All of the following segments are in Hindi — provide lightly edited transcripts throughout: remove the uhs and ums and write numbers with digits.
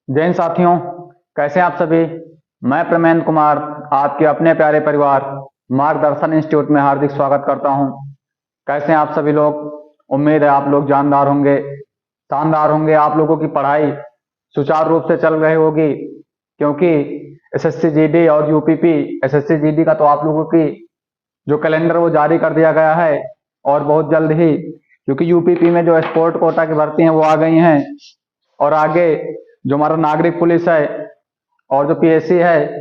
जैन साथियों, कैसे हैं आप सभी। मैं प्रमेंद्र कुमार आपके अपने प्यारे परिवार मार्गदर्शन इंस्टीट्यूट में हार्दिक स्वागत करता हूं। कैसे हैं आप सभी लोग। उम्मीद है आप लोग जानदार होंगे, शानदार होंगे। आप लोगों की पढ़ाई सुचारू रूप से चल रही होगी, क्योंकि एसएससी जीडी और यूपीपी एसएससी जीडी का तो आप लोगों की जो कैलेंडर वो जारी कर दिया गया है, और बहुत जल्द ही, क्योंकि यूपीपी में जो स्पोर्ट कोटा की भर्ती हैं वो आ गई हैं, और आगे जो हमारा नागरिक पुलिस है और जो पीएससी है,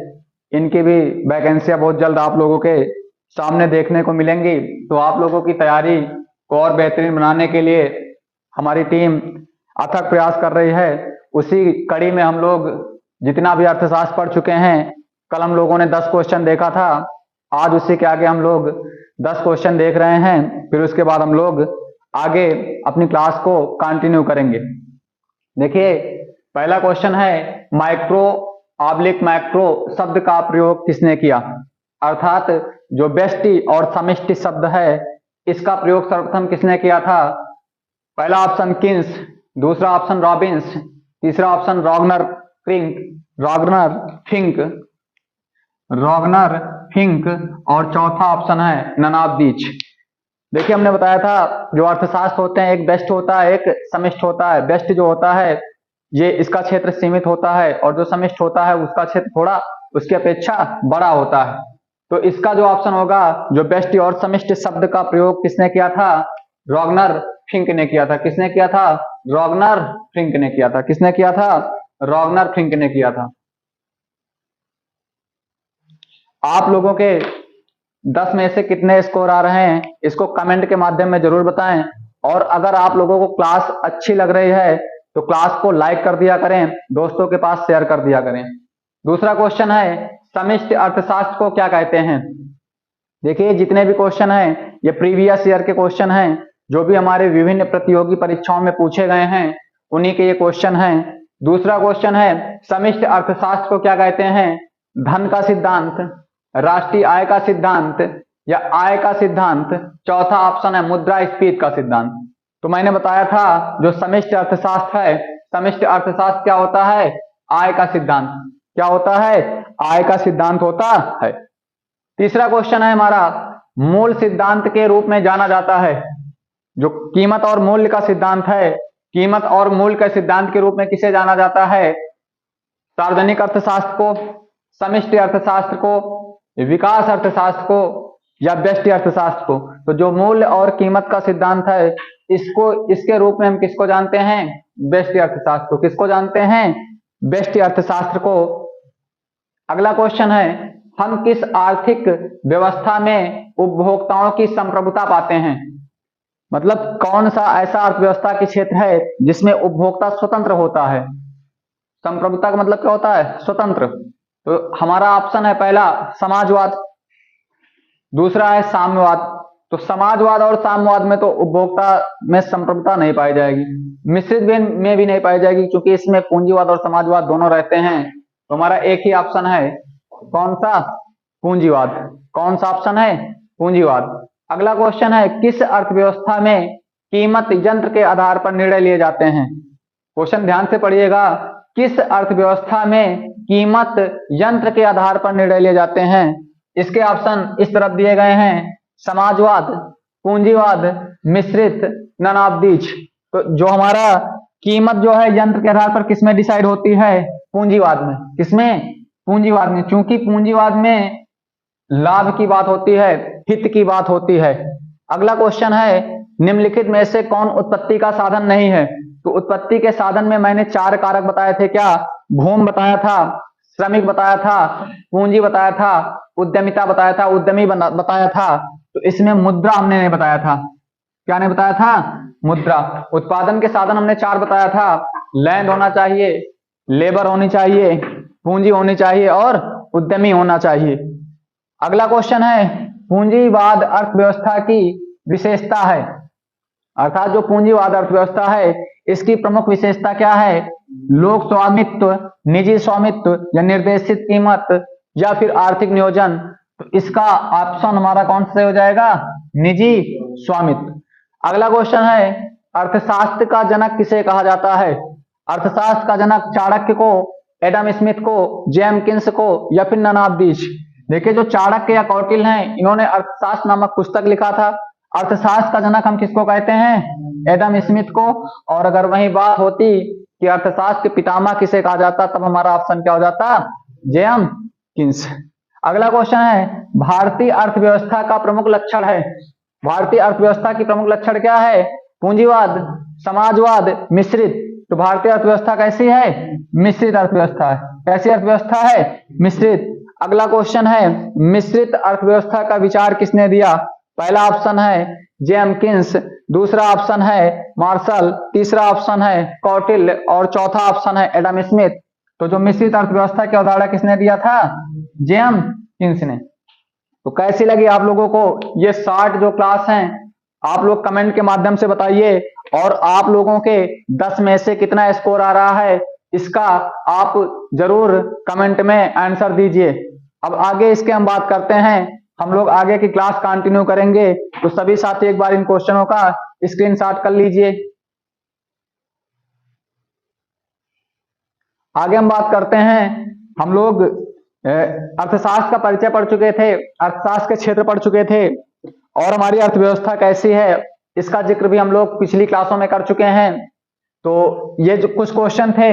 इनकी भी वैकेंसियां बहुत जल्द आप लोगों के सामने देखने को मिलेंगी। तो आप लोगों की तैयारी को और बेहतरीन बनाने के लिए हमारी टीम अथक प्रयास कर रही है। उसी कड़ी में हम लोग जितना भी अर्थशास्त्र पढ़ चुके हैं, कल हम लोगों ने 10 क्वेश्चन देखा था, आज उसी के आगे हम लोग 10 क्वेश्चन देख रहे हैं। फिर उसके बाद हम लोग आगे अपनी क्लास को कंटिन्यू करेंगे। देखिए, पहला क्वेश्चन है, माइक्रो ऑब्लिक मैक्रो शब्द का प्रयोग किसने किया। अर्थात जो व्यष्टि और समष्टि शब्द है, इसका प्रयोग सर्वप्रथम किसने किया था। पहला ऑप्शन किन्स, दूसरा ऑप्शन रॉबिन्स, तीसरा ऑप्शन रॉगनर फिंक और चौथा ऑप्शन है नन ऑफ दीज। देखिए, हमने बताया था जो अर्थशास्त्र होते हैं, एक व्यष्टि होता है, एक समष्टि होता है। व्यष्टि जो होता है ये इसका क्षेत्र सीमित होता है, और जो समष्टि होता है उसका क्षेत्र थोड़ा उसकी अपेक्षा बड़ा होता है। तो इसका जो ऑप्शन होगा, जो व्यष्टि और समष्टि शब्द का प्रयोग किसने किया था, रॉगनर फिंक ने किया था। किसने किया था, रॉगनर फिंक ने किया था। किसने किया था, रॉगनर फिंक ने किया था। आप लोगों के 10 में से कितने स्कोर आ रहे हैं, इसको कमेंट के माध्यम में जरूर बताएं। और अगर आप लोगों को क्लास अच्छी लग रही है तो क्लास को लाइक कर दिया करें, दोस्तों के पास शेयर कर दिया करें। दूसरा क्वेश्चन है, समष्टि अर्थशास्त्र को क्या कहते हैं। देखिए, जितने भी क्वेश्चन हैं ये प्रीवियस ईयर के क्वेश्चन हैं, जो भी हमारे विभिन्न प्रतियोगी परीक्षाओं में पूछे गए हैं उन्हीं के ये क्वेश्चन हैं। दूसरा क्वेश्चन है, समष्टि अर्थशास्त्र को क्या कहते हैं। धन का सिद्धांत, राष्ट्रीय आय का सिद्धांत या आय का सिद्धांत, चौथा ऑप्शन है मुद्रास्फीति का सिद्धांत। तो मैंने बताया था जो समष्टि अर्थशास्त्र है, समष्टि अर्थशास्त्र क्या होता है, आय का सिद्धांत। क्या होता है, आय का सिद्धांत होता है। तीसरा क्वेश्चन है हमारा, मूल सिद्धांत के रूप में जाना जाता है। जो कीमत और मूल्य का सिद्धांत है, कीमत और मूल्य के सिद्धांत के रूप में किसे जाना जाता है, सार्वजनिक अर्थशास्त्र को, समष्टि अर्थशास्त्र को, विकास अर्थशास्त्र को या व्यष्टि अर्थशास्त्र को। तो जो मूल्य और कीमत का सिद्धांत है, इसके रूप में हम किसको जानते हैं, व्यष्टि अर्थशास्त्र को। किसको जानते हैं, व्यष्टि अर्थशास्त्र को। अगला क्वेश्चन है, हम किस आर्थिक व्यवस्था में उपभोक्ताओं की संप्रभुता पाते हैं। मतलब कौन सा ऐसा अर्थव्यवस्था की क्षेत्र है जिसमें उपभोक्ता स्वतंत्र होता है। संप्रभुता का मतलब क्या होता है, स्वतंत्र। तो हमारा ऑप्शन है पहला समाजवाद, दूसरा है साम्यवाद। तो समाजवाद और साम्यवाद में तो उपभोक्ता में संप्रभुता नहीं पाई जाएगी, मिश्रित में भी नहीं पाई जाएगी, क्योंकि इसमें पूंजीवाद और समाजवाद दोनों रहते हैं। तो हमारा एक ही ऑप्शन है, कौन सा, पूंजीवाद। कौन सा ऑप्शन है, पूंजीवाद। अगला क्वेश्चन है, किस अर्थव्यवस्था में कीमत यंत्र के आधार पर निर्णय लिए जाते हैं। क्वेश्चन ध्यान से पढ़िएगा, किस अर्थव्यवस्था में कीमत यंत्र के आधार पर निर्णय लिए जाते हैं। इसके ऑप्शन इस तरफ दिए गए हैं, समाजवाद, पूंजीवाद, मिश्रित, नन ऑफ दीज। तो जो हमारा कीमत जो है यंत्र के आधार पर किसमें डिसाइड होती है, पूंजीवाद में। किसमें, पूंजीवाद में, क्योंकि पूंजीवाद में लाभ की बात होती है, हित की बात होती है। अगला क्वेश्चन है, निम्नलिखित में से कौन उत्पत्ति का साधन नहीं है। तो उत्पत्ति के साधन में मैंने 4 कारक बताए थे। क्या, भूमि बताया था, श्रमिक बताया था, पूंजी बताया था, उद्यमिता बताया था, उद्यमी बताया था। तो इसमें मुद्रा हमने नहीं बताया था। क्या नहीं बताया था, मुद्रा। उत्पादन के साधन हमने 4 बताया था, लैंड होना चाहिए, लेबर होनी चाहिए, पूंजी होनी चाहिए और उद्यमी होना चाहिए। अगला क्वेश्चन है, पूंजीवाद अर्थव्यवस्था की विशेषता है। अर्थात जो पूंजीवाद अर्थव्यवस्था है इसकी प्रमुख विशेषता क्या है, लोक स्वामित्व, निजी स्वामित्व या निर्देशित कीमत या फिर आर्थिक नियोजन। तो इसका ऑप्शन हमारा कौन सा हो जाएगा, निजी स्वामित्व। अगला क्वेश्चन है, अर्थशास्त्र का जनक किसे कहा जाता है। अर्थशास्त्र का जनक चाणक्य को, एडम स्मिथ को, जेम्किंस को, या फिर नन ऑफ दीज? देखिए, जो चाणक्य या कौटिल्य हैं, इन्होंने अर्थशास्त्र नामक पुस्तक लिखा था। अर्थशास्त्र का जनक हम किसको कहते हैं? एडम स्मिथ को। और अगर वही बात होती कि अर्थशास्त्र के पितामह किसे कहा जाता, तब हमारा ऑप्शन क्या हो जाता? जेम्किंस। अगला क्वेश्चन है, भारतीय अर्थव्यवस्था का प्रमुख लक्षण है। भारतीय अर्थव्यवस्था की प्रमुख लक्षण क्या है? पूंजीवाद, समाजवाद, मिश्रित। तो भारतीय अर्थव्यवस्था कैसी है? मिश्रित अर्थव्यवस्था है। कैसी अर्थव्यवस्था है? मिश्रित। अगला क्वेश्चन है, मिश्रित अर्थव्यवस्था का विचार किसने दिया? पहला ऑप्शन है जेम्किंस, दूसरा ऑप्शन है मार्शल, तीसरा ऑप्शन है कौटिल्य और चौथा ऑप्शन है एडम स्मिथ। तो जो मिश्रित अर्थव्यवस्था की अवधारणा किसने दिया था? जेम्किंस ने। तो कैसी लगी आप लोगों को ये 60 जो क्लास हैं? आप लोग कमेंट के माध्यम से बताइए, और आप लोगों के 10 में से कितना स्कोर आ रहा है, इसका आप जरूर कमेंट में आंसर दीजिए। अब आगे इसके हम बात करते हैं, हम लोग आगे की क्लास कंटिन्यू करेंगे। तो सभी साथी एक बार इन क्वेश्चनों का स्क्रीनशॉट कर लीजिए। आगे हम बात करते हैं, हम लोग अर्थशास्त्र का परिचय पढ़ चुके थे, अर्थशास्त्र के क्षेत्र पढ़ चुके थे, और हमारी अर्थव्यवस्था कैसी है इसका जिक्र भी हम लोग पिछली क्लासों में कर चुके हैं। तो ये जो कुछ क्वेश्चन थे,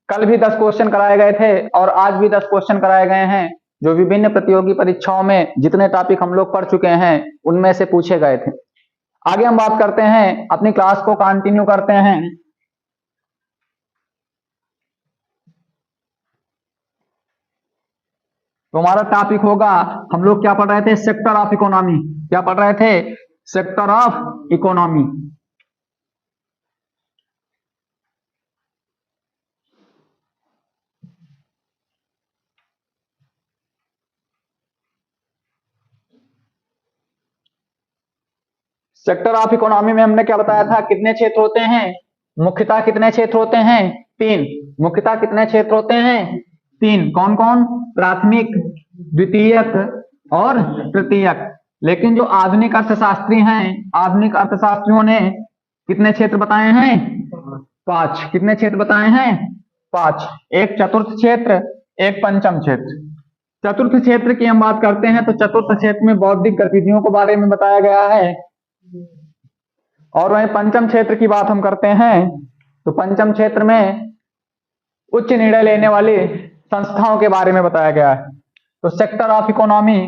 कल भी 10 क्वेश्चन कराए गए थे और आज भी 10 क्वेश्चन कराए गए हैं, जो विभिन्न प्रतियोगी परीक्षाओं में जितने टॉपिक हम लोग पढ़ चुके हैं उनमें से पूछे गए थे। आगे हम बात करते हैं, अपनी क्लास को कंटिन्यू करते हैं। तो हमारा टॉपिक होगा, हम लोग क्या पढ़ रहे थे? Sector of economy. क्या पढ़ रहे थे? Sector of economy. Sector of economy में हमने क्या बताया था? कितने क्षेत्र होते हैं? मुख्यतः कितने क्षेत्र होते हैं? 3। मुख्यतः कितने क्षेत्र होते हैं? 3। कौन कौन? प्राथमिक, द्वितीयक और तृतीयक। लेकिन जो आधुनिक अर्थशास्त्री हैं, आधुनिक अर्थशास्त्रियों ने कितने क्षेत्र बताए हैं? 5। कितने क्षेत्र बताए हैं? 5। एक चतुर्थ क्षेत्र, एक पंचम क्षेत्र। चतुर्थ क्षेत्र की हम बात करते हैं तो चतुर्थ क्षेत्र में बौद्धिक गतिविधियों के बारे में बताया गया है। और वहीं पंचम क्षेत्र की बात हम करते हैं तो पंचम क्षेत्र में उच्च निर्णय लेने वाली संस्थाओं के बारे में बताया गया है। तो sector of economy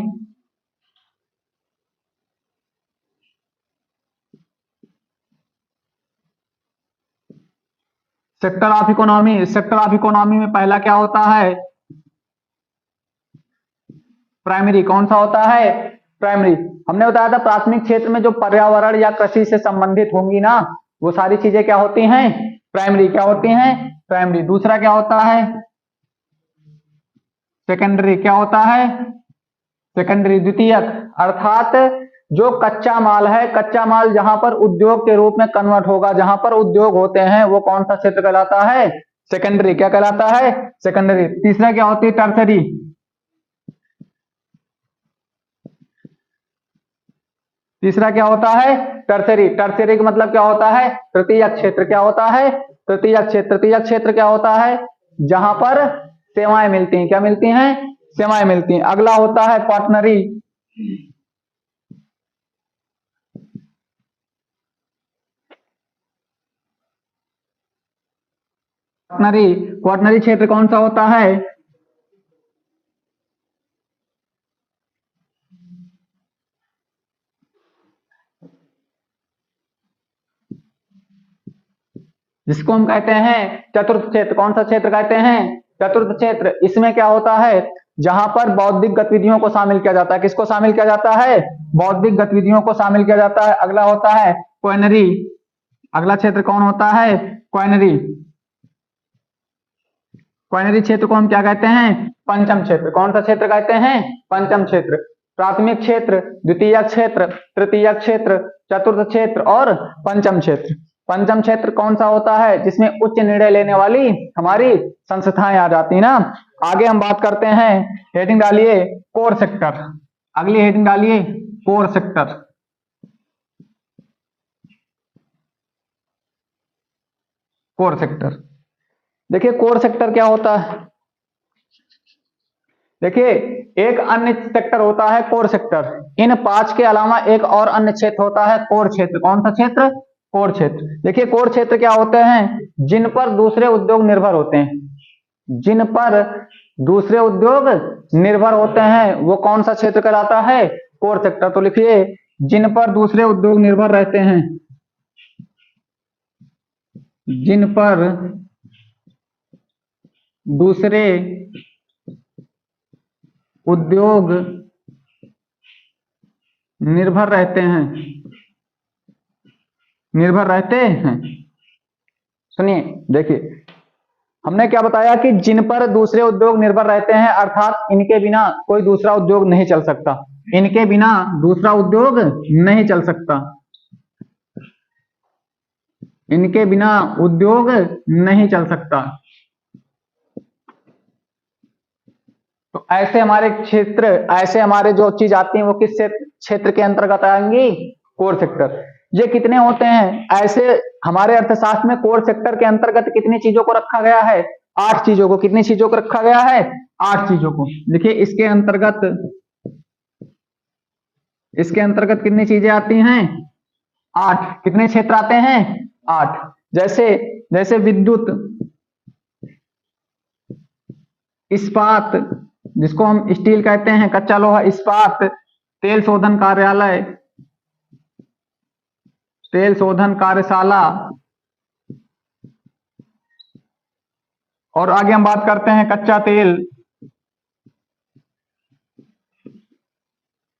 sector of economy में पहला क्या होता है? प्राइमरी। कौन सा होता है? प्राइमरी। हमने बताया था प्राथमिक क्षेत्र में जो पर्यावरण या कृषि से संबंधित होंगी ना, वो सारी चीजें क्या होती हैं? प्राइमरी। क्या होती हैं? प्राइमरी। दूसरा क्या होता है? सेकेंडरी। क्या होता है? सेकेंडरी, द्वितीयक। अर्थात जो कच्चा माल है, कच्चा माल जहां पर उद्योग के रूप में कन्वर्ट होगा, जहां पर उद्योग होते हैं, वो कौन सा क्षेत्र कहलाता है? सेकेंडरी। क्या कहलाता है? सेकेंडरी। तीसरा क्या होती है? टर्सरी। तीसरा क्या होता है? टर्सरी। टर्सरी का मतलब क्या होता है? तृतीयक क्षेत्र। क्या होता है? तृतीयक क्षेत्र। तृतीयक क्षेत्र क्या होता है? जहां पर सेवाएं मिलती हैं। क्या मिलती हैं? सेवाएं मिलती हैं। अगला होता है क्वाटरनरी। क्वाटरनरी, क्वाटरनरी क्षेत्र कौन सा होता है? जिसको हम कहते हैं चतुर्थ क्षेत्र। कौन सा क्षेत्र कहते हैं? चतुर्थ क्षेत्र। इसमें क्या होता है? जहां पर बौद्धिक गतिविधियों को शामिल किया जाता है। किसको शामिल किया जाता है? बौद्धिक गतिविधियों को शामिल किया जाता है। अगला होता है क्वाइनरी। अगला क्षेत्र कौन होता है? क्वाइनरी। क्वाइनरी क्षेत्र को हम क्या कहते हैं? पंचम क्षेत्र। कौन सा क्षेत्र कहते हैं? पंचम क्षेत्र। प्राथमिक क्षेत्र, द्वितीयक क्षेत्र, तृतीयक क्षेत्र, चतुर्थ क्षेत्र और पंचम क्षेत्र। पंचम क्षेत्र कौन सा होता है? जिसमें उच्च निर्णय लेने वाली हमारी संस्थाएं आ जाती है ना। आगे हम बात करते हैं, हेडिंग डालिए कोर सेक्टर। अगली हेडिंग डालिए कोर सेक्टर। Core sector. देखिए कोर सेक्टर क्या होता है, देखिए एक अन्य सेक्टर होता है कोर सेक्टर। इन 5 के अलावा एक और अन्य क्षेत्र होता है कोर क्षेत्र। कौन सा क्षेत्र? कोर क्षेत्र। देखिए कोर क्षेत्र क्या होते हैं? जिन पर दूसरे उद्योग निर्भर होते हैं, जिन पर दूसरे उद्योग निर्भर होते हैं वो कौन सा क्षेत्र कहलाता है? Core sector. तो लिखिए जिन पर दूसरे उद्योग निर्भर रहते हैं, जिन पर दूसरे उद्योग निर्भर रहते हैं, निर्भर रहते हैं। सुनिए देखिए हमने क्या बताया कि जिन पर दूसरे उद्योग निर्भर रहते हैं, अर्थात इनके बिना कोई दूसरा उद्योग नहीं चल सकता, इनके बिना दूसरा उद्योग नहीं चल सकता, इनके बिना उद्योग नहीं चल सकता। तो ऐसे हमारे क्षेत्र, ऐसे हमारे जो चीज आती है वो किस क्षेत्र के अंतर्गत आएंगी? Core sector. ये कितने होते हैं? ऐसे हमारे अर्थशास्त्र में कोर सेक्टर के अंतर्गत कितनी चीजों को रखा गया है? 8 चीजों को। कितनी चीजों को रखा गया है? 8 चीजों को। देखिए इसके अंतर्गत, इसके अंतर्गत कितनी चीजें आती हैं? 8। कितने क्षेत्र आते हैं? 8। जैसे जैसे विद्युत, इस्पात जिसको हम स्टील कहते हैं, कच्चा लोहा, इस्पात, तेल शोधन कार्यालय, तेल शोधन कार्यशाला, और आगे हम बात करते हैं कच्चा तेल,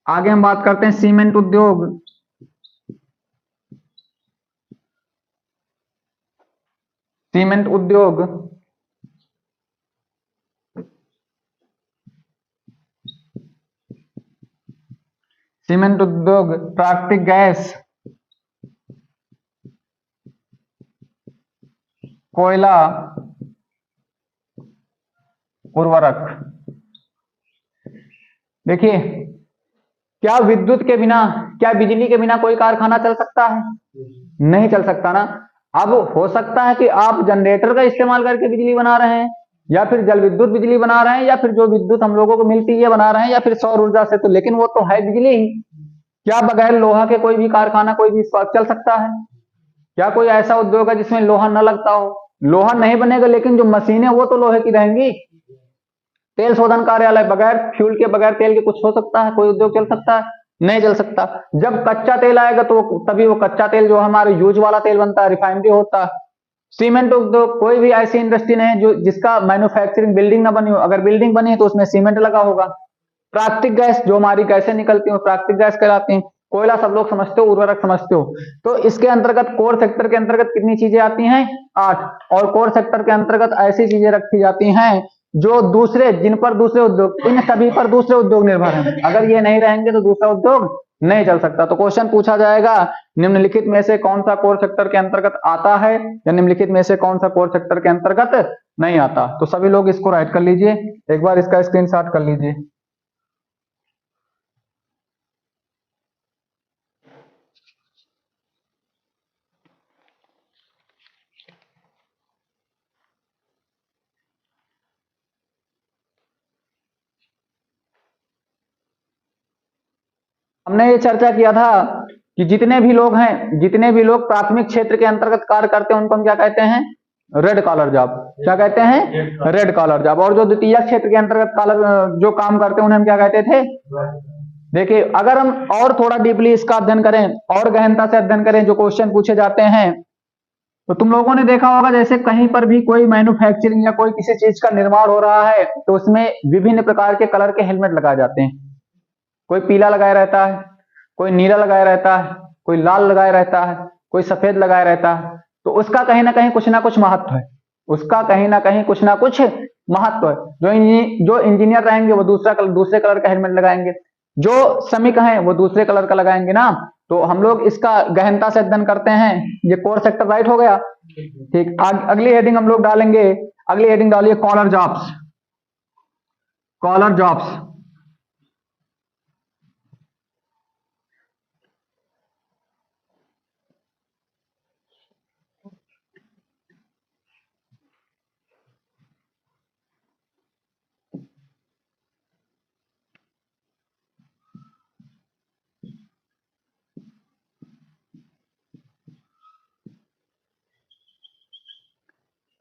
आगे हम बात करते हैं सीमेंट उद्योग, सीमेंट उद्योग, सीमेंट उद्योग, प्राकृतिक गैस, कोयला, उर्वरक। देखिए क्या विद्युत के बिना, क्या बिजली के बिना कोई कारखाना चल सकता है? नहीं चल सकता ना। अब हो सकता है कि आप जनरेटर का इस्तेमाल करके बिजली बना रहे हैं, या फिर जल विद्युत बिजली बना रहे हैं, या फिर जो विद्युत हम लोगों को मिलती है बना रहे हैं, या फिर सौर ऊर्जा से, तो लेकिन वो तो है बिजली ही। क्या बगैर लोहा के कोई भी कारखाना, कोई भी चल सकता है? क्या कोई ऐसा उद्योग है जिसमें लोहा न लगता हो? लोहा नहीं बनेगा, लेकिन जो मशीनें वो तो लोहे की रहेंगी। तेल शोधन कार्यालय, बगैर फ्यूल के, बगैर तेल के कुछ हो सकता है? कोई उद्योग चल सकता है? नहीं चल सकता। जब कच्चा तेल आएगा तो तभी वो कच्चा तेल जो हमारे यूज वाला तेल बनता है, रिफाइनरी होता है। सीमेंट उद्योग, कोई भी ऐसी इंडस्ट्री नहीं है जो जिसका मैन्युफैक्चरिंग बिल्डिंग ना बनी हो, अगर बिल्डिंग बनी है तो उसमें सीमेंट लगा होगा। प्राकृतिक गैस, जो हमारी गैसें निकलती हो प्राकृतिक गैस कहलाती हैं। कोयला सब लोग समझते हो, उर्वरक समझते हो। तो इसके अंतर्गत कोर सेक्टर के अंतर्गत कितनी चीजें आती हैं? 8। और कोर सेक्टर के अंतर्गत ऐसी चीजें रखी जाती हैं जो दूसरे, जिन पर दूसरे उद्योग, इन सभी पर दूसरे उद्योग निर्भर हैं। अगर ये नहीं रहेंगे तो दूसरा उद्योग नहीं चल सकता। तो क्वेश्चन पूछा जाएगा निम्नलिखित में से कौन सा कोर सेक्टर के अंतर्गत आता है, या निम्नलिखित में से कौन सा कोर सेक्टर के अंतर्गत नहीं आता। तो सभी लोग इसको राइट कर लीजिए, एक बार इसका स्क्रीनशॉट कर लीजिए। हमने ये चर्चा किया था कि जितने भी लोग हैं, जितने भी लोग प्राथमिक क्षेत्र के अंतर्गत कार्य करते हैं उनको हम क्या कहते हैं? Red collar job. क्या कहते हैं? Red collar job. और जो द्वितीय क्षेत्र के अंतर्गत कॉलर जो काम करते हैं उन्हें हम क्या कहते थे? देखिए अगर हम और थोड़ा डीपली इसका अध्ययन करें और गहनता से अध्ययन करें जो क्वेश्चन पूछे जाते हैं, तो तुम लोगों ने देखा होगा जैसे कहीं पर भी कोई मैन्युफैक्चरिंग या कोई किसी चीज का निर्माण हो रहा है तो उसमें विभिन्न प्रकार के कलर के हेलमेट लगाए जाते हैं। कोई पीला लगाया रहता है, कोई नीला लगाया रहता है, कोई लाल लगाया रहता है, कोई सफेद लगाया रहता है। तो उसका कहीं ना कुछ महत्व है, उसका कहीं ना कुछ महत्व है। जो इंजीनियर रहेंगे वो दूसरे कलर का हेलमेट लगाएंगे, जो श्रमिक हैं वो दूसरे कलर का लगाएंगे ना। तो हम लोग इसका गहनता से अध्ययन करते हैं। ये कोर सेक्टर राइट हो गया। ठीक, अगली हेडिंग हम लोग डालेंगे, अगली हेडिंग डालिए कॉलर जॉब्स। कॉलर जॉब्स,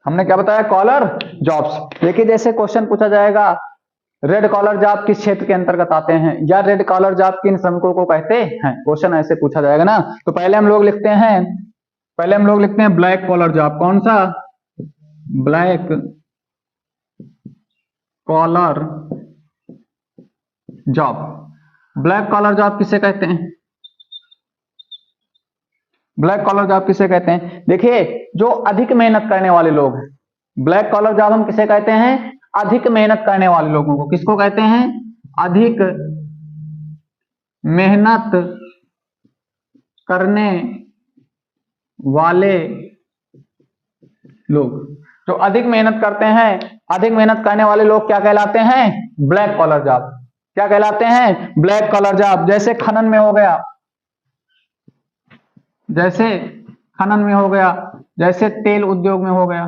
हमने क्या बताया, कॉलर जॉब्स। देखिए जैसे क्वेश्चन पूछा जाएगा, रेड कॉलर जॉब किस क्षेत्र के अंतर्गत आते हैं, या रेड कॉलर जॉब किन श्रमिकों को कहते हैं, क्वेश्चन ऐसे पूछा जाएगा ना। तो पहले हम लोग लिखते हैं ब्लैक कॉलर जॉब। कौन सा, black collar job. Black collar job किसे कहते हैं, ब्लैक कॉलर जॉब किसे कहते हैं, देखिए जो अधिक मेहनत करने वाले लोग हैं, ब्लैक कॉलर जॉब हम किसे कहते हैं, अधिक मेहनत करने वाले लोगों को किसको कहते हैं, अधिक मेहनत करने वाले लोग। जो अधिक मेहनत करते हैं, अधिक मेहनत करने वाले लोग क्या कहलाते हैं, ब्लैक कॉलर जॉब। क्या कहलाते हैं, ब्लैक कॉलर जॉब। जैसे खनन में हो गया, जैसे खनन में हो गया, जैसे तेल उद्योग में हो गया।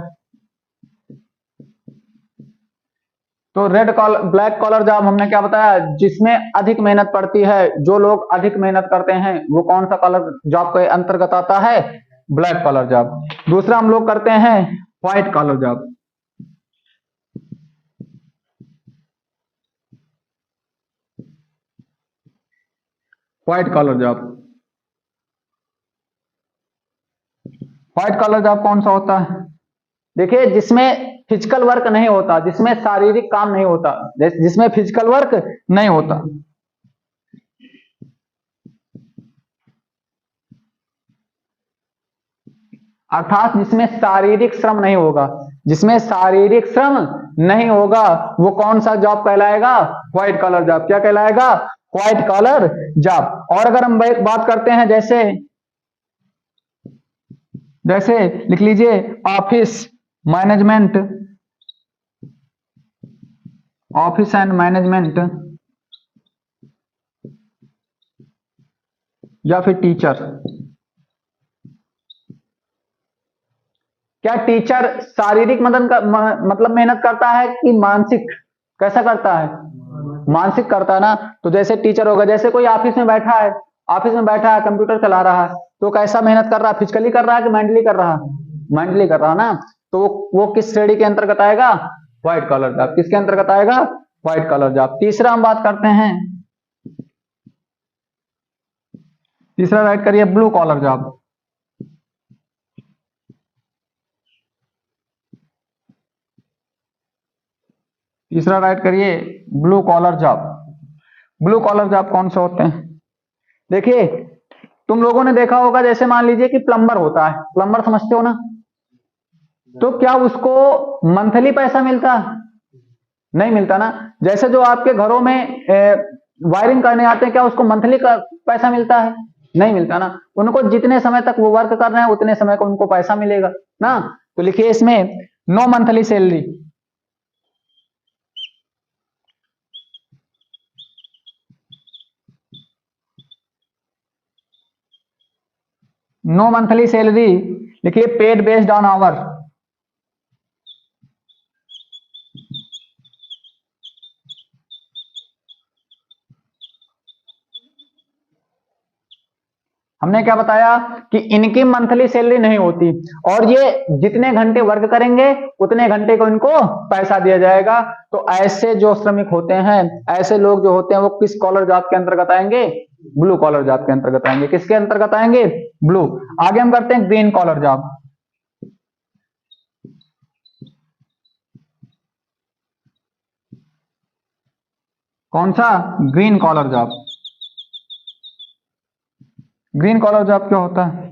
तो ब्लैक कॉलर जॉब हमने क्या बताया, जिसमें अधिक मेहनत पड़ती है, जो लोग अधिक मेहनत करते हैं, वो कौन सा कॉलर जॉब के अंतर्गत आता है, ब्लैक कॉलर जॉब। दूसरा हम लोग करते हैं white collar job. White collar job, white collar job कौन सा होता है, देखिए जिसमें फिजिकल वर्क नहीं होता, जिसमें शारीरिक काम नहीं होता, जिसमें फिजिकल वर्क नहीं होता, अर्थात जिसमें शारीरिक श्रम नहीं होगा, जिसमें शारीरिक श्रम नहीं होगा, वो कौन सा जॉब कहलाएगा, व्हाइट कॉलर जॉब। क्या कहलाएगा, व्हाइट कॉलर जॉब। और अगर हम बात करते हैं, जैसे जैसे लिख लीजिए office management, office and management, या फिर टीचर। क्या टीचर शारीरिक मतलब मेहनत करता है कि मानसिक, कैसा करता है, मानसिक करता है ना। तो जैसे टीचर होगा, जैसे कोई ऑफिस में बैठा है, ऑफिस में बैठा है, कंप्यूटर चला रहा है, तो कैसा मेहनत कर रहा है, फिजिकली कर रहा है कि मेंटली कर रहा है, मेंटली कर रहा है ना। तो वो किस श्रेणी के अंतर्गत आएगा, व्हाइट कॉलर जॉब। किसके अंतर्गत आएगा, व्हाइट कॉलर जॉब। तीसरा हम बात करते हैं, तीसरा राइट करिए ब्लू कॉलर जॉब। तीसरा राइट करिए blue collar job. Blue collar job कौन से होते हैं, देखिए तुम लोगों ने देखा होगा, जैसे मान लीजिए कि प्लम्बर होता है, प्लम्बर समझते हो ना, तो क्या उसको मंथली पैसा मिलता, नहीं मिलता ना। जैसे जो आपके घरों में वायरिंग करने आते हैं, क्या उसको मंथली का पैसा मिलता है, नहीं मिलता ना। उनको जितने समय तक वो वर्क कर रहे हैं, उतने समय का उनको पैसा मिलेगा ना। तो लिखिए इसमें no monthly salary, no monthly salary. लिखिए पेड बेस्ड ऑन आवर, हमने क्या बताया कि इनकी मंथली सैलरी नहीं होती, और ये जितने घंटे वर्क करेंगे उतने घंटे को इनको पैसा दिया जाएगा। तो ऐसे जो श्रमिक होते हैं, ऐसे लोग जो होते हैं, वो किस कॉलर जॉब के अंतर्गत आएंगे, ब्लू कॉलर जॉब के अंतर्गत आएंगे। किसके अंतर्गत आएंगे, ब्लू। आगे हम करते हैं ग्रीन कॉलर जॉब। कौन सा, green collar job. Green collar job क्या होता है,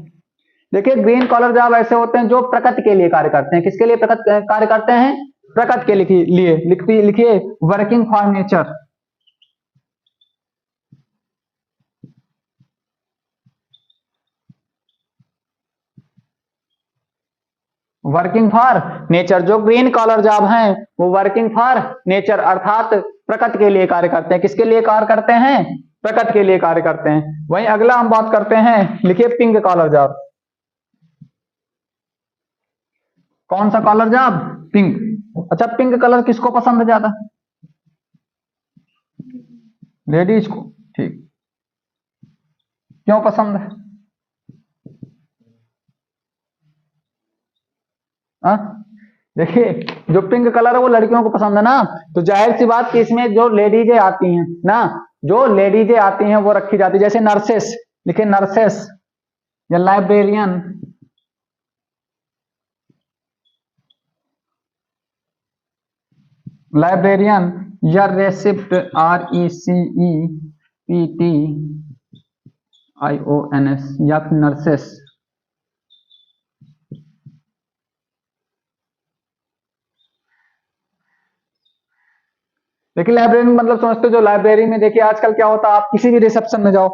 देखिए ग्रीन कॉलर जॉब ऐसे होते हैं जो प्रकृति के लिए कार्य करते हैं। किसके लिए कार्य करते हैं, प्रकृति के लिए। लिखिए working for nature, working for nature. जो ग्रीन कॉलर जॉब हैं वो वर्किंग फॉर नेचर, अर्थात प्रकृति के लिए कार्य करते हैं। किसके लिए कार्य करते हैं, प्रकृति के लिए कार्य करते हैं। वहीं अगला हम बात करते हैं, लिखिए पिंक कॉलर जॉब। कौन सा कॉलर जॉब, पिंक। अच्छा पिंक कलर किसको पसंद है ज्यादा, लेडीज को, ठीक। क्यों पसंद है, आ? देखिए जो पिंक कलर है वो लड़कियों को पसंद है ना, तो जाहिर सी बात कि इसमें जो लेडीजें आती हैं ना, जो लेडीजें आती हैं वो रखी जाती है, जैसे नर्सेस, लिखिए नर्सेस या लाइब्रेरियन, लाइब्रेरियन या रेसिप्ट, RECEPTIONS या फिर नर्सेस। देखिए लाइब्रेरियन मतलब समझते हो, जो लाइब्रेरी में देखिए आजकल क्या होता है, आप किसी भी रिसेप्शन में जाओ,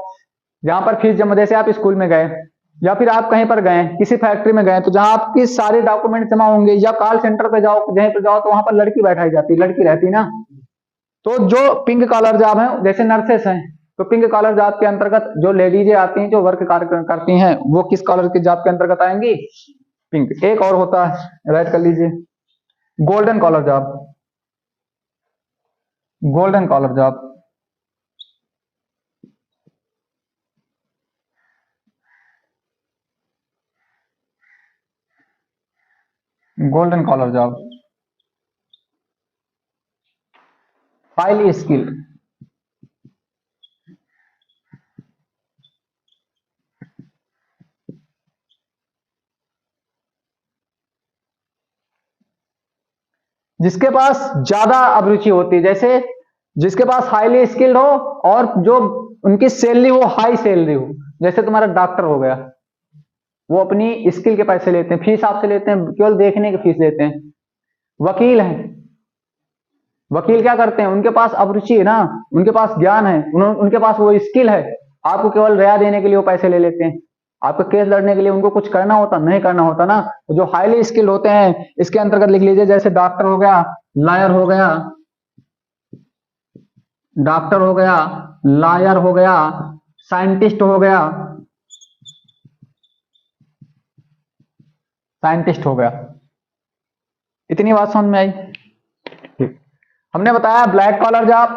जहां पर फीस जमा, जैसे आप स्कूल में गए या फिर आप कहीं पर गए, किसी फैक्ट्री में गए, तो जहां आपकी सारे डॉक्यूमेंट जमा होंगे, या कॉल सेंटर पे जाओ, जहीं पर जाओ, तो वहां पर लड़की बैठाई जाती है, लड़की रहती ना। तो जो पिंक कॉलर जॉब है, जैसे नर्सेस हैं, तो पिंक कॉलर जॉब के अंतर्गत जो लेडीजें आती हैं, जो वर्क कार्य करती हैं, वो किस कॉलर की जॉब के अंतर्गत आएंगी? पिंक। एक और होता है, राइट कर लीजिए, golden collar job, golden collar job, golden collar job, highly skilled. जिसके पास ज्यादा अभिरुचि होती है, जैसे जिसके पास हाईली स्किल्ड हो और जो उनकी सैलरी हो हाई सैलरी हो, जैसे तुम्हारा डॉक्टर हो गया, वो अपनी स्किल के पैसे लेते हैं, फीस आपसे लेते हैं, केवल देखने की फीस लेते हैं। वकील हैं, वकील क्या करते हैं, उनके पास अभिरुचि है ना, उनके पास ज्ञान है, उनके पास वो स्किल है, आपको केवल राय देने के लिए वो पैसे ले लेते हैं। आपका केस लड़ने के लिए उनको कुछ करना होता नहीं, करना होता ना। तो जो हाईली स्किल होते हैं इसके अंतर्गत लिख लीजिए, जैसे डॉक्टर हो गया, लॉयर हो गया, डॉक्टर हो गया, लॉयर हो गया, साइंटिस्ट हो गया, साइंटिस्ट हो गया। इतनी बात समझ में आई? ठीक। हमने बताया black collar job,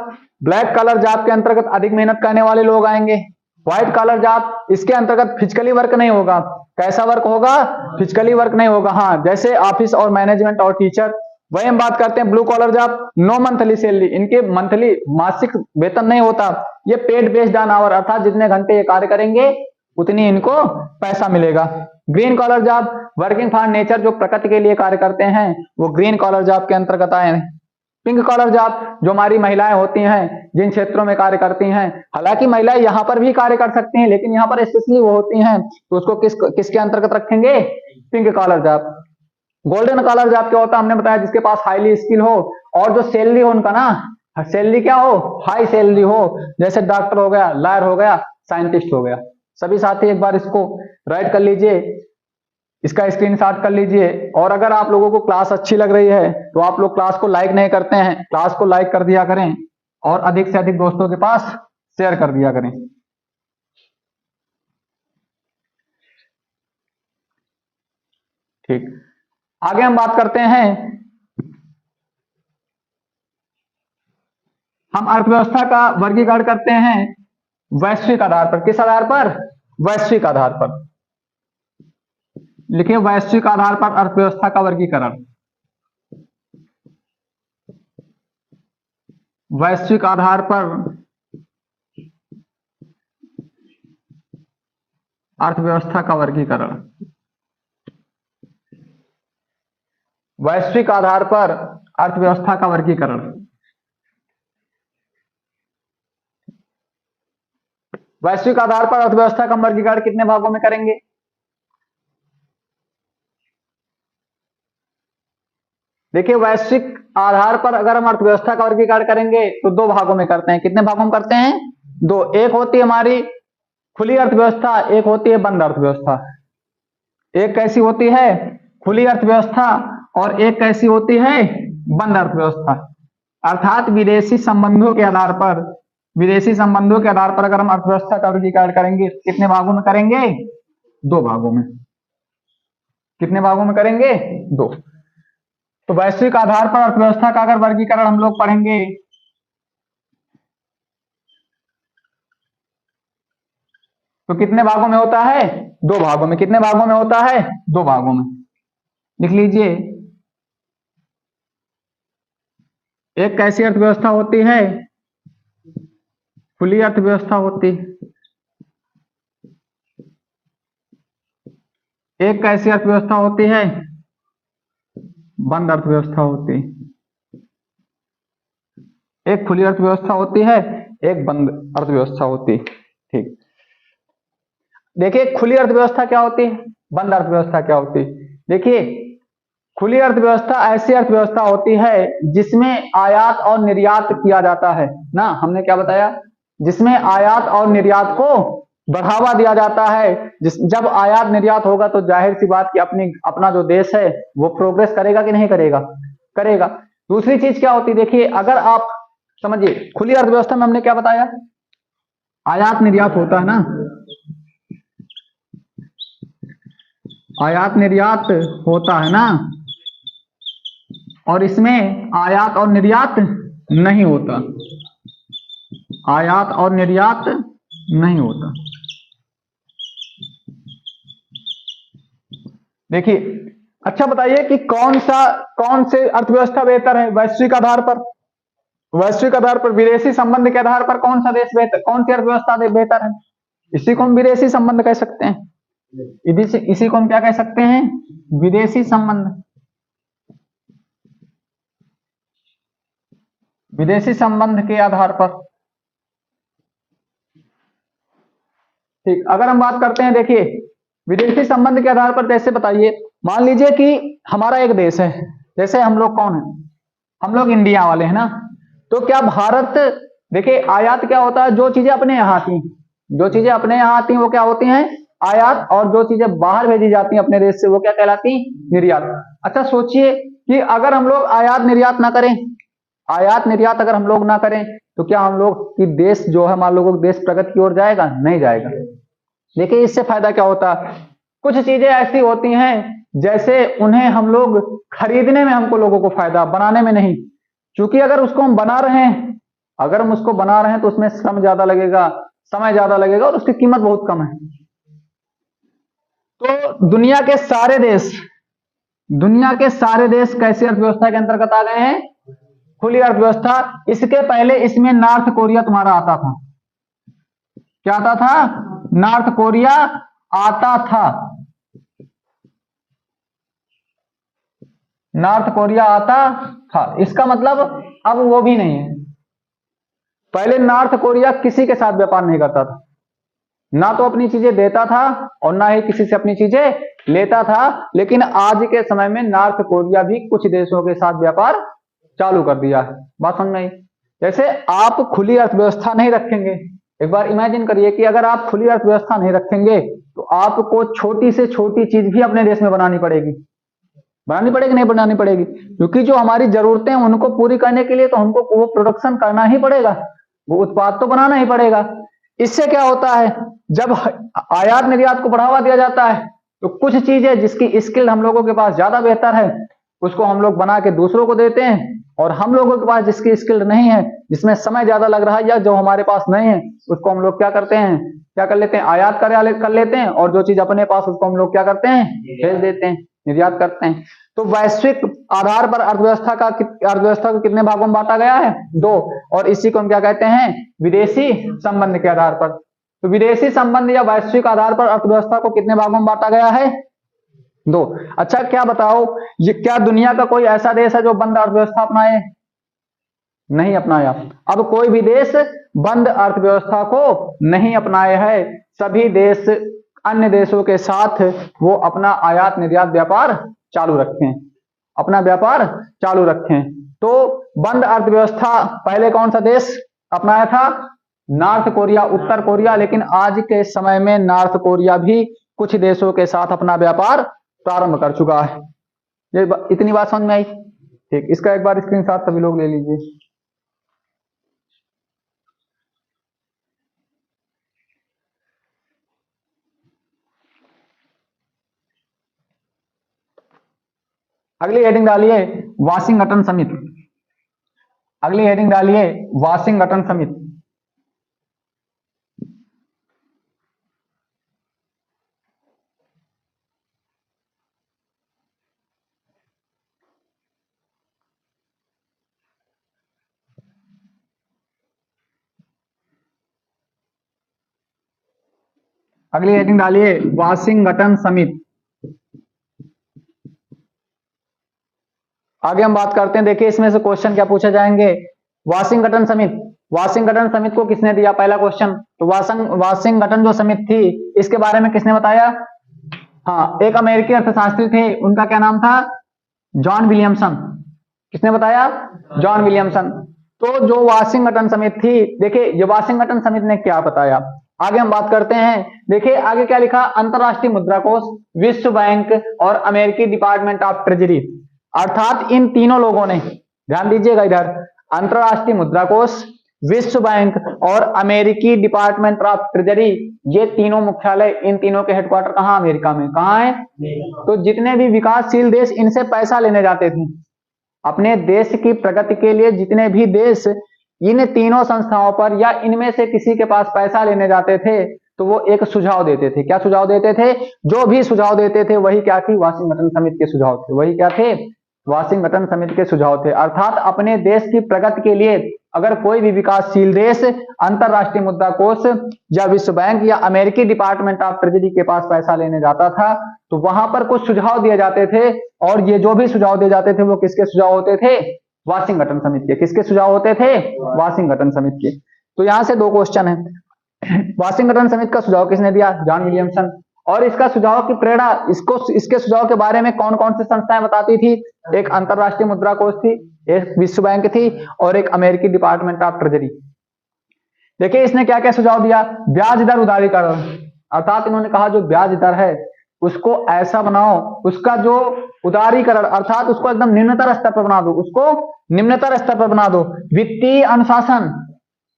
black collar job के अंतर्गत अधिक मेहनत करने वाले लोग आएंगे। व्हाइट कॉलर जॉब, इसके अंतर्गत फिजिकली वर्क नहीं होगा। कैसा वर्क होगा? फिजिकली वर्क नहीं होगा, हाँ, जैसे ऑफिस और मैनेजमेंट और टीचर। वही हम बात करते हैं blue collar job, no monthly salary, इनके मंथली मासिक वेतन नहीं होता, ये पेड बेस्ड ऑन आवर, अर्थात जितने घंटे ये कार्य करेंगे उतनी इनको पैसा मिलेगा। Green collar job, working for nature, जो प्रकृति के लिए कार्य करते हैं वो ग्रीन कॉलर जॉब के अंतर्गत आए। पिंक कॉलर जॉब, जो हमारी महिलाएं होती हैं जिन क्षेत्रों में कार्य करती हैं, हालांकि महिलाएं यहां पर भी कार्य कर सकती हैं, लेकिन यहां पर स्पेशली वो होती हैं, तो उसको किसके अंतर्गत रखेंगे? Pink collar job. Golden collar job क्या होता है, हमने बताया जिसके पास हाईली स्किल हो और जो सैलरी हो उनका ना, सैलरी क्या हो? हाई सैलरी हो, जैसे डॉक्टर हो गया, लॉयर हो गया, साइंटिस्ट हो गया। सभी साथी एक बार इसको राइट कर लीजिए, इसका स्क्रीनशॉट कर लीजिए। और अगर आप लोगों को क्लास अच्छी लग रही है तो आप लोग क्लास को लाइक नहीं करते हैं, क्लास को लाइक कर दिया करें और अधिक से अधिक दोस्तों के पास शेयर कर दिया करें। ठीक, आगे हम बात करते हैं, हम अर्थव्यवस्था का वर्गीकरण करते हैं वैश्विक आधार पर। किस आधार पर? वैश्विक आधार पर। लिखिए वैश्विक आधार पर अर्थव्यवस्था का वर्गीकरण, वैश्विक आधार पर अर्थव्यवस्था का वर्गीकरण, वैश्विक आधार पर अर्थव्यवस्था का वर्गीकरण। वैश्विक आधार पर अर्थव्यवस्था का वर्गीकरण कितने भागों में करेंगे? देखिए वैश्विक आधार पर अगर हम अर्थव्यवस्था का वर्गीकरण करेंगे तो दो भागों में करते हैं। कितने भागों में करते हैं? दो। एक होती है हमारी खुली अर्थव्यवस्था, एक होती है बंद अर्थव्यवस्था। एक कैसी होती है? खुली अर्थव्यवस्था, और एक कैसी होती है? बंद अर्थव्यवस्था। अर्थात विदेशी संबंधों के आधार पर, विदेशी संबंधों के आधार पर अगर हम अर्थव्यवस्था का वर्गीकरण करेंगे कितने भागों में करेंगे? दो भागों में। कितने भागों में करेंगे? दो। तो वैश्विक आधार पर अर्थव्यवस्था का अगर वर्गीकरण हम लोग पढ़ेंगे तो कितने भागों में होता है? दो भागों में। कितने भागों में होता है? दो भागों में। लिख लीजिए एक कैसी अर्थव्यवस्था होती है, खुली अर्थव्यवस्था होती, एक कैसी अर्थव्यवस्था होती है, बंद अर्थव्यवस्था होती, एक खुली अर्थव्यवस्था होती है, एक बंद अर्थव्यवस्था होती। ठीक, देखिए खुली अर्थव्यवस्था क्या होती है, बंद अर्थव्यवस्था क्या होती है। देखिए खुली अर्थव्यवस्था ऐसी अर्थव्यवस्था होती है जिसमें आयात और निर्यात किया जाता है ना, हमने क्या बताया, जिसमें आयात और निर्यात को बढ़ावा दिया जाता है। जब आयात निर्यात होगा तो जाहिर सी बात कि अपना जो देश है वो प्रोग्रेस करेगा कि नहीं करेगा, करेगा। दूसरी चीज क्या होती है, देखिए अगर आप समझिए खुली अर्थव्यवस्था में हमने क्या बताया, आयात निर्यात होता है ना, आयात निर्यात होता है ना, और इसमें आयात और निर्यात नहीं होता, आयात और निर्यात नहीं होता। देखिए अच्छा बताइए कि कौन से अर्थव्यवस्था बेहतर है वैश्विक आधार पर, वैश्विक आधार पर विदेशी संबंध के आधार पर कौन सा देश बेहतर, कौन सी अर्थव्यवस्था बेहतर है, इसी को हम विदेशी संबंध कह सकते हैं, इसी को हम क्या कह सकते हैं, विदेशी संबंध, विदेशी संबंध के आधार पर। ठीक, अगर हम बात करते हैं, देखिए विदेशी संबंध के आधार पर जैसे बताइए, मान लीजिए कि हमारा एक देश है, जैसे हम लोग कौन है, हम लोग इंडिया वाले हैं ना, तो क्या भारत, देखिए आयात क्या होता है, जो चीजें अपने यहाँ आती, जो चीजें अपने यहाँ आती हैं वो क्या होती हैं, आयात, और जो चीजें बाहर भेजी जाती हैं अपने देश से वो क्या कहलाती, निर्यात। अच्छा सोचिए कि अगर हम लोग आयात निर्यात ना करें, आयात निर्यात अगर हम लोग ना करें तो क्या हम लोग की देश जो है, मान लो देश प्रगति की ओर जाएगा, नहीं जाएगा। देखिए इससे फायदा क्या होता है, कुछ चीजें ऐसी होती हैं जैसे उन्हें हम लोग खरीदने में हमको लोगों को फायदा, बनाने में नहीं, क्योंकि अगर उसको हम बना रहे हैं, अगर हम उसको बना रहे हैं तो उसमें श्रम ज्यादा लगेगा, समय ज्यादा लगेगा और उसकी कीमत बहुत कम है। तो दुनिया के सारे देश कैसी अर्थव्यवस्था के अंतर्गत आ गए हैं, खुली अर्थव्यवस्था। इसके पहले इसमें नॉर्थ कोरिया तुम्हारा आता था, क्या आता था, नॉर्थ कोरिया आता था, नॉर्थ कोरिया आता था। इसका मतलब अब वो भी नहीं है। पहले नॉर्थ कोरिया किसी के साथ व्यापार नहीं करता था, ना तो अपनी चीजें देता था और ना ही किसी से अपनी चीजें लेता था, लेकिन आज के समय में नॉर्थ कोरिया भी कुछ देशों के साथ व्यापार चालू कर दिया है। बात समझ में आई। जैसे आप खुली अर्थव्यवस्था नहीं रखेंगे, एक बार इमेजिन करिए कि अगर आप खुली अर्थव्यवस्था नहीं रखेंगे तो आपको छोटी से छोटी चीज भी अपने देश में बनानी पड़ेगी, बनानी पड़ेगी नहीं बनानी पड़ेगी, क्योंकि जो हमारी जरूरतें हैं उनको पूरी करने के लिए तो हमको वो प्रोडक्शन करना ही पड़ेगा, वो उत्पाद तो बनाना ही पड़ेगा। इससे क्या होता है, जब आयात निर्यात को बढ़ावा दिया जाता है तो कुछ चीजें जिसकी स्किल हम लोगों के पास ज्यादा बेहतर है उसको हम लोग बना के दूसरों को देते हैं, और हम लोगों के पास जिसकी स्किल नहीं है, जिसमें समय ज्यादा लग रहा है या जो हमारे पास नहीं है, उसको हम लोग क्या करते हैं, क्या कर लेते हैं, आयात कर लेते हैं, और जो चीज अपने पास उसको हम लोग क्या करते हैं, भेज देते हैं, निर्यात करते हैं। तो वैश्विक आधार पर अर्थव्यवस्था को कितने भागों में बांटा गया है, दो, और इसी को हम क्या कहते हैं, विदेशी संबंध के आधार पर। तो विदेशी संबंध या वैश्विक आधार पर अर्थव्यवस्था को कितने भागों में बांटा गया है, दो। अच्छा क्या बताओ, ये क्या दुनिया का कोई ऐसा देश है जो बंद अर्थव्यवस्था अपनाए, नहीं अपनाया। अब कोई भी देश बंद अर्थव्यवस्था को नहीं अपनाए है, सभी देश अन्य देशों के साथ वो अपना आयात निर्यात व्यापार चालू रखें, अपना व्यापार चालू रखें। तो बंद अर्थव्यवस्था पहले कौन सा देश अपनाया था, नॉर्थ कोरिया, उत्तर कोरिया, लेकिन आज के समय में नॉर्थ कोरिया भी कुछ देशों के साथ अपना व्यापार प्रारंभ कर चुका है। ये इतनी बात समझ में आई। ठीक, इसका एक बार स्क्रीनशॉट सभी लोग ले लीजिए। अगली हेडिंग डालिए वाशिंगटन समिट, अगली हेडिंग डालिए वाशिंगटन समिट। अगली हेडिंग डालिए वाशिंगटन समिट। आगे हम बात करते हैं, देखिए इसमें से क्वेश्चन क्या पूछे जाएंगे। वाशिंगटन समिट, वाशिंगटन समिट को किसने दिया, पहला क्वेश्चन। तो वाशिंगटन जो समिट थी इसके बारे में किसने बताया। हाँ, एक अमेरिकी अर्थशास्त्री थे, उनका क्या नाम था, जॉन विलियमसन। किसने बताया, जॉन विलियमसन। तो जो वाशिंगटन समिट थी, देखिए ये वाशिंगटन समिट ने क्या बताया, आगे हम बात करते हैं। देखिए आगे क्या लिखा, अंतरराष्ट्रीय मुद्रा कोष, विश्व बैंक और अमेरिकी डिपार्टमेंट ऑफ ट्रेजरी, अर्थात इन तीनों लोगों ने, ध्यान दीजिएगा इधर, अंतरराष्ट्रीय मुद्रा कोष, विश्व बैंक और अमेरिकी डिपार्टमेंट ऑफ ट्रेजरी, ये तीनों मुख्यालय, इन तीनों के हेडक्वार्टर कहाँ, अमेरिका में। कहाँ है, तो जितने भी विकासशील देश इनसे पैसा लेने जाते थे अपने देश की प्रगति के लिए, जितने भी देश इन तीनों संस्थाओं पर या इनमें से किसी के पास पैसा लेने जाते थे तो वो एक सुझाव देते थे। क्या सुझाव देते थे, जो भी सुझाव देते थे वही क्या थी, वाशिंगटन समिट के सुझाव थे। वही क्या थे, वाशिंगटन समिट के सुझाव थे। अर्थात अपने देश की प्रगति के लिए अगर कोई भी विकासशील देश अंतरराष्ट्रीय मुद्रा कोष या विश्व बैंक या अमेरिकी डिपार्टमेंट ऑफ ट्रेजरी के पास पैसा लेने जाता था तो वहां पर कुछ सुझाव दिए जाते थे, और ये जो भी सुझाव दिए जाते थे वो किसके सुझाव होते थे, वाशिंगटन समिट के। किसके सुझाव होते थे, वाशिंगटन समिट के। तो यहां से दो क्वेश्चन है, वाशिंगटन समिट का सुझाव किसने दिया, जॉन विलियमसन। और इसका सुझाव की प्रेरणा, इसके सुझाव के बारे में कौन कौन सी संस्थाएं बताती थी, एक अंतरराष्ट्रीय मुद्रा कोष थी, एक विश्व बैंक थी और एक अमेरिकी डिपार्टमेंट ऑफ ट्रेजरी। देखिए इसने क्या क्या सुझाव दिया, ब्याज दर उदारीकरण, अर्थात इन्होंने कहा जो ब्याज दर है उसको ऐसा बनाओ, उसका जो उदारीकरण अर्थात उसको एकदम निम्नतर स्तर पर बना दो, उसको निम्नतर स्तर पर बना दो। वित्तीय अनुशासन,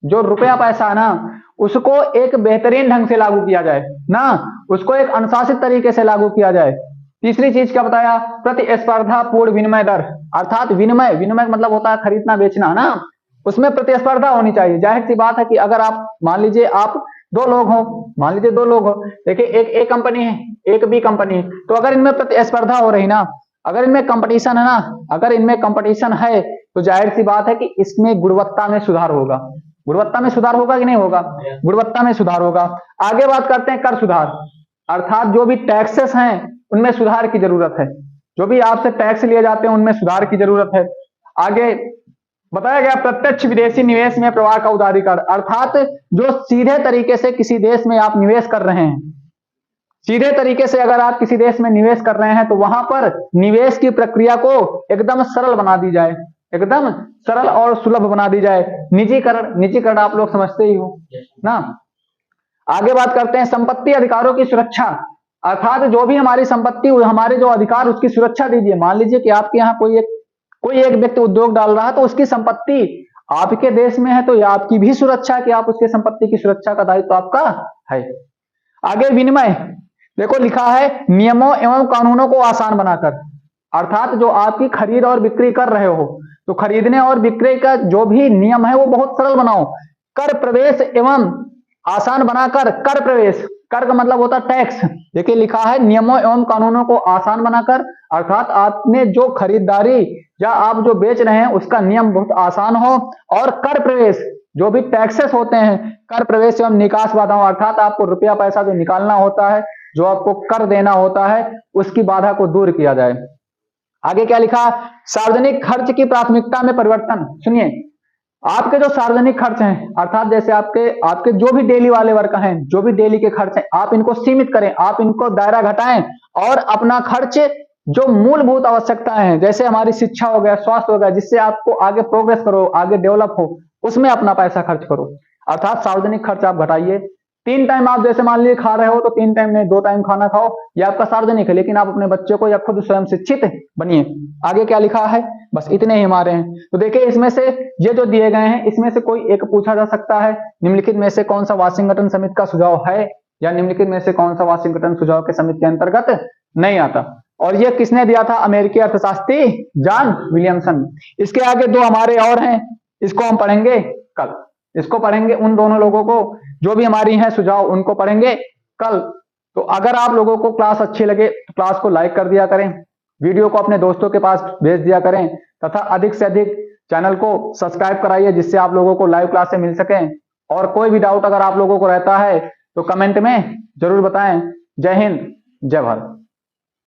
जो रुपया पैसा है ना उसको एक बेहतरीन ढंग से लागू किया जाए ना, उसको एक अनुशासित तरीके से लागू किया जाए। तीसरी चीज क्या बताया, प्रतिस्पर्धा पूर्ण विनिमय दर, अर्थात विनिमय, विनिमय मतलब होता है खरीदना बेचना ना, उसमें प्रतिस्पर्धा होनी चाहिए। जाहिर सी बात है कि अगर आप मान लीजिए आप दो लोग हो, मान लीजिए दो लोग हो, देखिए एक ए कंपनी है एक बी कंपनी है, तो अगर इनमें प्रतिस्पर्धा हो रही ना, अगर इनमें कंपटीशन है ना, अगर इनमें कंपटीशन है तो जाहिर सी बात है कि इसमें गुणवत्ता में सुधार होगा। गुणवत्ता में सुधार होगा कि नहीं होगा, गुणवत्ता में सुधार होगा। आगे बात करते हैं कर सुधार, अर्थात जो भी टैक्सेस हैं उनमें सुधार की जरूरत है, जो भी आपसे टैक्स लिए जाते हैं उनमें सुधार की जरूरत है। आगे बताया गया प्रत्यक्ष विदेशी निवेश में प्रवाह का उदारीकरण, अर्थात जो सीधे तरीके से किसी देश में आप निवेश कर रहे हैं, सीधे तरीके से अगर आप किसी देश में निवेश कर रहे हैं तो वहां पर निवेश की प्रक्रिया को एकदम सरल बना दी जाए, एकदम सरल और सुलभ बना दी जाए। निजीकरण, निजीकरण आप लोग समझते ही हो ना। आगे बात करते हैं संपत्ति अधिकारों की सुरक्षा, अर्थात जो भी हमारी संपत्ति, हमारे जो अधिकार, उसकी सुरक्षा दीजिए। मान लीजिए कि आपके यहाँ कोई एक व्यक्ति उद्योग डाल रहा है तो उसकी संपत्ति आपके देश में है तो यह आपकी भी सुरक्षा है कि आप उसकी संपत्ति की सुरक्षा का दायित्व आपका है। आगे विनिमय, देखो लिखा है नियमों एवं कानूनों को आसान बनाकर, अर्थात जो आपकी खरीद और बिक्री कर रहे हो तो खरीदने और बिक्री का जो भी नियम है वो बहुत सरल बनाओ। कर प्रवेश एवं आसान बनाकर, कर प्रवेश, कर का मतलब होता है टैक्स। देखिए लिखा है नियमों एवं कानूनों को आसान बनाकर, अर्थात आपने जो खरीदारी या आप जो बेच रहे हैं उसका नियम बहुत आसान हो। और कर प्रवेश, जो भी टैक्सेस होते हैं, कर प्रवेश एवं निकास बाधाओं, अर्थात आपको रुपया पैसा जो निकालना होता है, जो आपको कर देना होता है, उसकी बाधा को दूर किया जाए। आगे क्या लिखा, सार्वजनिक खर्च की प्राथमिकता में परिवर्तन। सुनिए, आपके जो सार्वजनिक खर्च हैं, अर्थात जैसे आपके जो भी डेली वाले वर्क हैं, जो भी डेली के खर्च हैं, आप इनको सीमित करें, आप इनको दायरा घटाएं और अपना खर्च जो मूलभूत आवश्यकताएं हैं, जैसे हमारी शिक्षा हो गया, स्वास्थ्य हो गया, जिससे आपको आगे प्रोग्रेस करो, आगे डेवलप हो, उसमें अपना पैसा खर्च करो। अर्थात सार्वजनिक खर्च आप घटाइए। 3 टाइम आप जैसे मान लीजिए खा रहे हो तो 3 टाइम में 2 टाइम खाना खाओ, यह आपका सार्वजनिक है, लेकिन आप अपने बच्चे को या खुद स्वयं शिक्षित बनिए। आगे क्या लिखा है, बस इतने ही हमारे हैं। तो देखिए इसमें से ये जो दिए गए हैं इसमें से कोई एक पूछा जा सकता है, निम्नलिखित में से कौन सा वाशिंगटन समिट का सुझाव है, या निम्नलिखित में से कौन सा वाशिंगटन सुझाव के समिट के अंतर्गत नहीं आता। और ये किसने दिया था, अमेरिकी अर्थशास्त्री जॉन विलियमसन। इसके आगे 2 हमारे और हैं, इसको हम पढ़ेंगे कल, इसको पढ़ेंगे, उन दोनों लोगों को जो भी हमारी हैं सुझाव उनको पढ़ेंगे कल। तो अगर आप लोगों को क्लास अच्छी लगे तो क्लास को लाइक कर दिया करें, वीडियो को अपने दोस्तों के पास भेज दिया करें, तथा अधिक से अधिक चैनल को सब्सक्राइब कराइए जिससे आप लोगों को लाइव क्लासें मिल सकें। और कोई भी डाउट अगर आप लोगों को रहता है तो कमेंट में जरूर बताएं। जय हिंद, जय भारत।